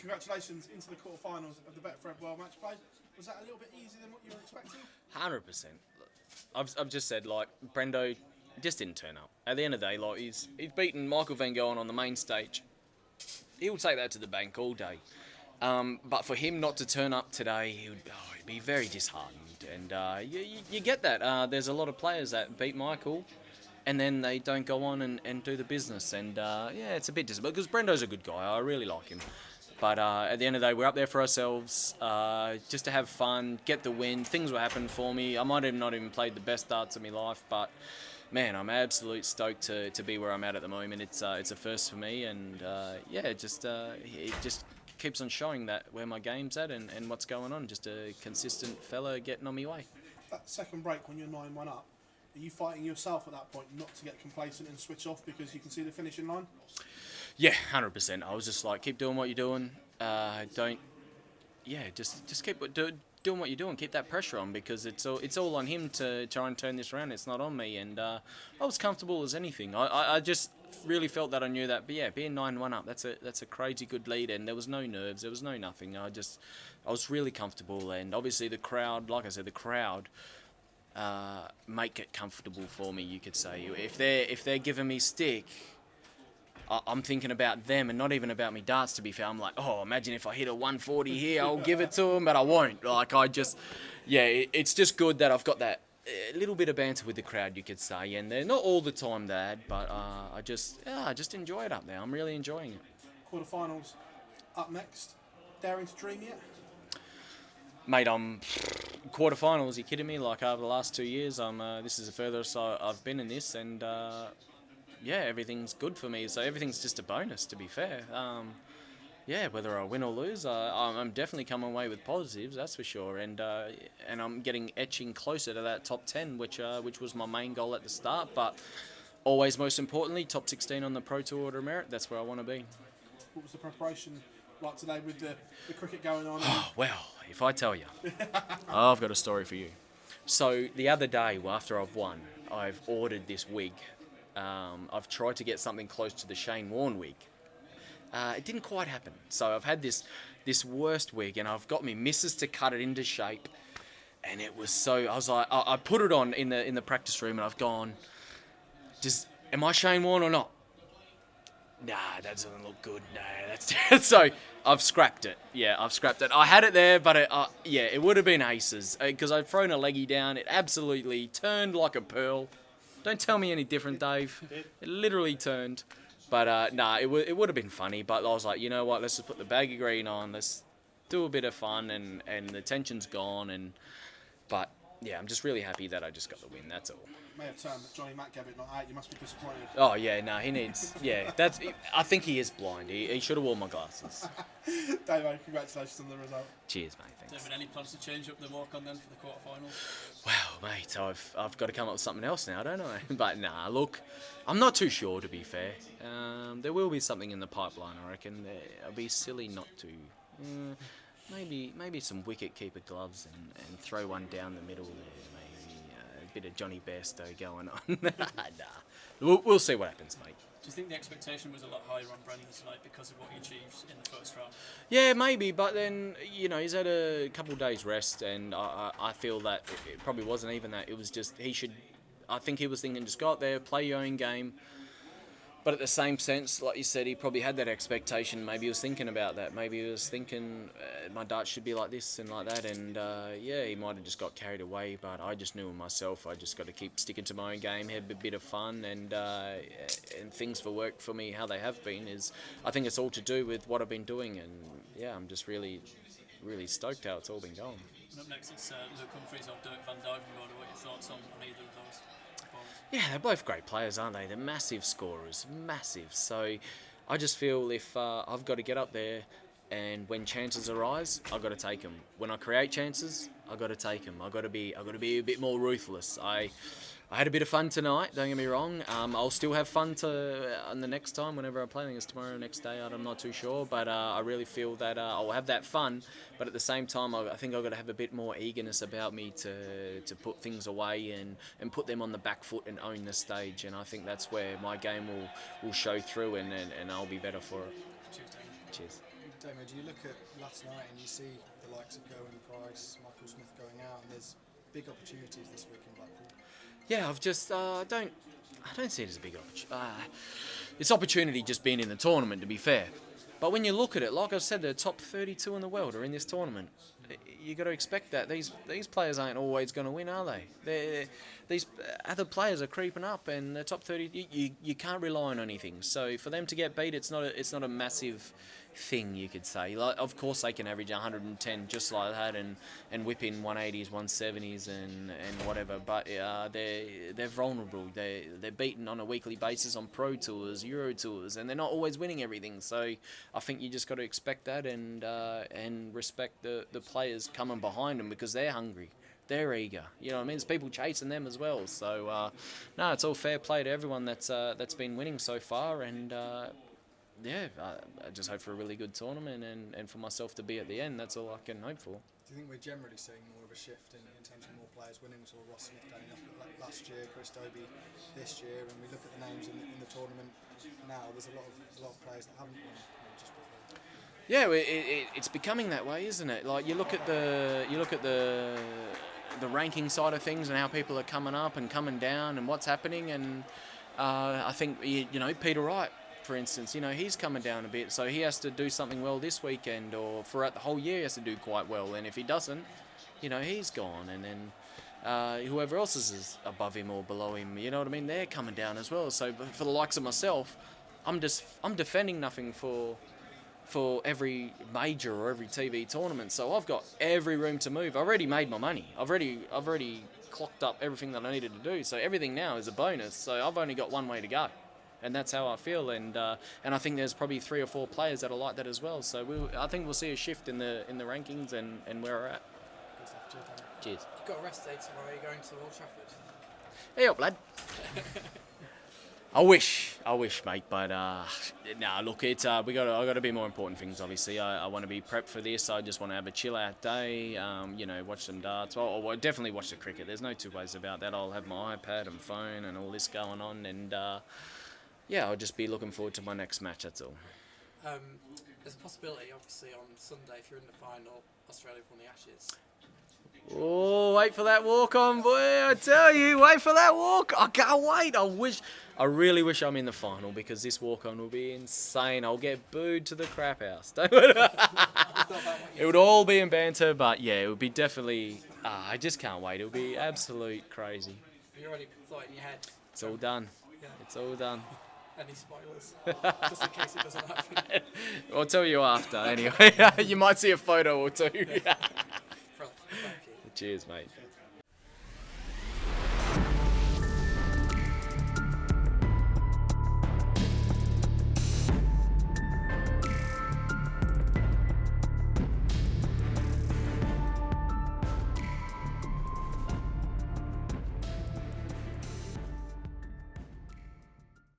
congratulations into the quarterfinals of the Betfred World Matchplay. Was that a little bit easier than what you were expecting? 100%. I've just said, like, Brendo just didn't turn up. At the end of the day, like, he's beaten Michael Van Gogh on the main stage. He'll take that to the bank all day. But for him not to turn up today, he'd be very disheartened. And you get that. There's a lot of players that beat Michael and then they don't go on and do the business. And yeah, it's a bit disappointing because Brendo's a good guy. I really like him. But at the end of the day, we're up there for ourselves, just to have fun, get the win. Things will happen for me. I might have not even played the best darts of my life, but man, I'm absolutely stoked to be where I'm at the moment. It's a first for me, and yeah, it just keeps on showing that where my game's at and what's going on. Just a consistent fella getting on my way. That second break when you're 9-1 up, are you fighting yourself at that point not to get complacent and switch off because you can see the finishing line? Yeah, 100%. I was just like, keep doing what you're doing. Just keep doing what you're doing. Keep that pressure on because it's all on him to try and turn this around. It's not on me. And I was comfortable as anything. I just really felt that I knew that. But yeah, being 9-1 up, that's a crazy good lead. And there was no nerves. There was no nothing. I was really comfortable. And obviously the crowd, like I said, the crowd make it comfortable for me. You could say if they're giving me stick, I'm thinking about them and not even about me darts, to be fair. I'm like, oh, imagine if I hit a 140 here, I'll give it to them, but I won't. Like, it's just good that I've got that little bit of banter with the crowd, you could say. And they're not all the time that, but I just enjoy it up there. I'm really enjoying it. Quarterfinals up next. Daring to dream yet? Mate, I'm quarterfinals. Are you kidding me? Like, over the last 2 years, this is the furthest I've been in this, and yeah, everything's good for me. So everything's just a bonus, to be fair. Yeah, whether I win or lose, I'm definitely coming away with positives, that's for sure. And I'm etching closer to that top 10, which was my main goal at the start. But always, most importantly, top 16 on the Pro Tour Order of Merit. That's where I want to be. What was the preparation like today with the cricket going on? Oh, well, if I tell you, I've got a story for you. So the other day, after I've won, I've ordered this wig. I've tried to get something close to the Shane Warne wig. It didn't quite happen. So I've had this worst wig, and I've got my missus to cut it into shape. And it was so, I was like, I put it on in the practice room, and I've gone, am I Shane Warne or not? Nah, that doesn't look good. Nah, that's so I've scrapped it. Yeah, I've scrapped it. I had it there, but it would have been aces because I'd thrown a leggy down. It absolutely turned like a pearl. Don't tell me any different, Dave. It literally turned. But it would have been funny. But I was like, you know what? Let's just put the baggy green on. Let's do a bit of fun, and the tension's gone. But yeah, I'm just really happy that I just got the win. That's all. May have turned Johnny Mack gave it not 8. You must be disappointed. Oh yeah, no, he needs. Yeah, I think he is blind. He should have worn my glasses. Damon, congratulations on the result. Cheers, mate. Thanks. Damon, any plans to change up the walk-on then for the quarterfinals? Well, mate, I've got to come up with something else now, don't I? But nah, look, I'm not too sure, to be fair. There will be something in the pipeline, I reckon. It'll be silly not to. Maybe some wicket-keeper gloves and throw one down the middle there. Maybe a bit of Johnny Bairstow going on. Nah, we'll see what happens, mate. Do you think the expectation was a lot higher on Brendan tonight because of what he achieved in the first round? Yeah, maybe, but then, he's had a couple of days rest, and I feel that it probably wasn't even that. It was just, I think he was thinking, just go out there, play your own game. But at the same sense, like you said, he probably had that expectation. Maybe he was thinking about that. Maybe he was thinking, my darts should be like this and like that. And yeah, he might have just got carried away. But I just knew in myself, I just got to keep sticking to my own game, have a bit of fun, and things will work for me how they have been. I think it's all to do with what I've been doing. And yeah, I'm just really, really stoked how it's all been going. And up next, it's Luke Humphries or Dirk van Dijvenbode. What are your thoughts on either of those? Yeah, they're both great players, aren't they? They're massive scorers, massive. So I just feel if I've got to get up there and when chances arise, I've got to take them. When I create chances, I've got to take them. I've got to be a bit more ruthless. I had a bit of fun tonight, don't get me wrong. I'll still have fun on the next time, whenever I play. I think it's tomorrow, next day, I'm not too sure. But I really feel that I'll have that fun. But at the same time, I think I've got to have a bit more eagerness about me to put things away and put them on the back foot and own the stage. And I think that's where my game will show through and I'll be better for it. Cheers. Cheers. Damon, do you look at last night and you see the likes of Gowan Price, Michael Smith going out, and there's big opportunities this week in Blackpool? Yeah, I've just I don't see it as a big opportunity. It's opportunity just being in the tournament, to be fair. But when you look at it, like I said, the top 32 in the world are in this tournament. You got to expect that these players aren't always going to win, are they? These other players are creeping up, and the top 30. You can't rely on anything. So for them to get beat, it's not a massive thing, you could say. Like, of course they can average 110 just like that and whip in 180s, 170s and whatever, but they're vulnerable. They're beaten on a weekly basis on Pro Tours, Euro Tours, and they're not always winning everything. So I think you just got to expect that and respect the players coming behind them, because they're hungry. They're eager, you know what I mean? There's people chasing them as well. So no, it's all fair play to everyone that's been winning so far, and yeah, I just hope for a really good tournament and for myself to be at the end. That's all I can hope for. Do you think we're generally seeing more of a shift in terms of more players winning? We saw Ross Smith going up like last year, Chris Dobie this year, and we look at the names in the tournament now. There's a lot of players that haven't won just before. Yeah, it's becoming that way, isn't it? Like you look at the ranking side of things and how people are coming up and coming down and what's happening, and I think Peter Wright, for instance, he's coming down a bit, so he has to do something well this weekend, or throughout the whole year he has to do quite well, and if he doesn't, he's gone, and then whoever else is above him or below him, you know what I mean, they're coming down as well. So for the likes of myself, I'm defending nothing for every major or every TV tournament, so I've got every room to move. I've already made my money. I've already clocked up everything that I needed to do, so everything now is a bonus, so I've only got one way to go. And that's how I feel, and I think there's probably 3 or 4 players that are like that as well. So I think we'll see a shift in the rankings and where we're at. Good stuff. Cheers. You've got a rest day tomorrow. You're going to Old Trafford. Hey up, lad. I wish, mate. But look, it's I got to be more important things. Obviously, I want to be prepped for this. I just want to have a chill out day. Watch some darts. I'll definitely watch the cricket. There's no two ways about that. I'll have my iPad and phone and all this going on, and yeah, I'll just be looking forward to my next match, that's all. There's a possibility, obviously, on Sunday, if you're in the final, Australia won the Ashes. Oh, wait for that walk on, boy. I tell you, wait for that walk. I can't wait. I really wish I'm in the final, because this walk on will be insane. I'll get booed to the crap house. It would all be in banter, but yeah, it would be definitely, I just can't wait. It'll be absolute crazy. Have you already thought in your head? It's all done. Yeah. It's all done. Any spoilers? Just in case it doesn't happen. I'll tell you after, anyway. You might see a photo or two. Thank you. Cheers, mate.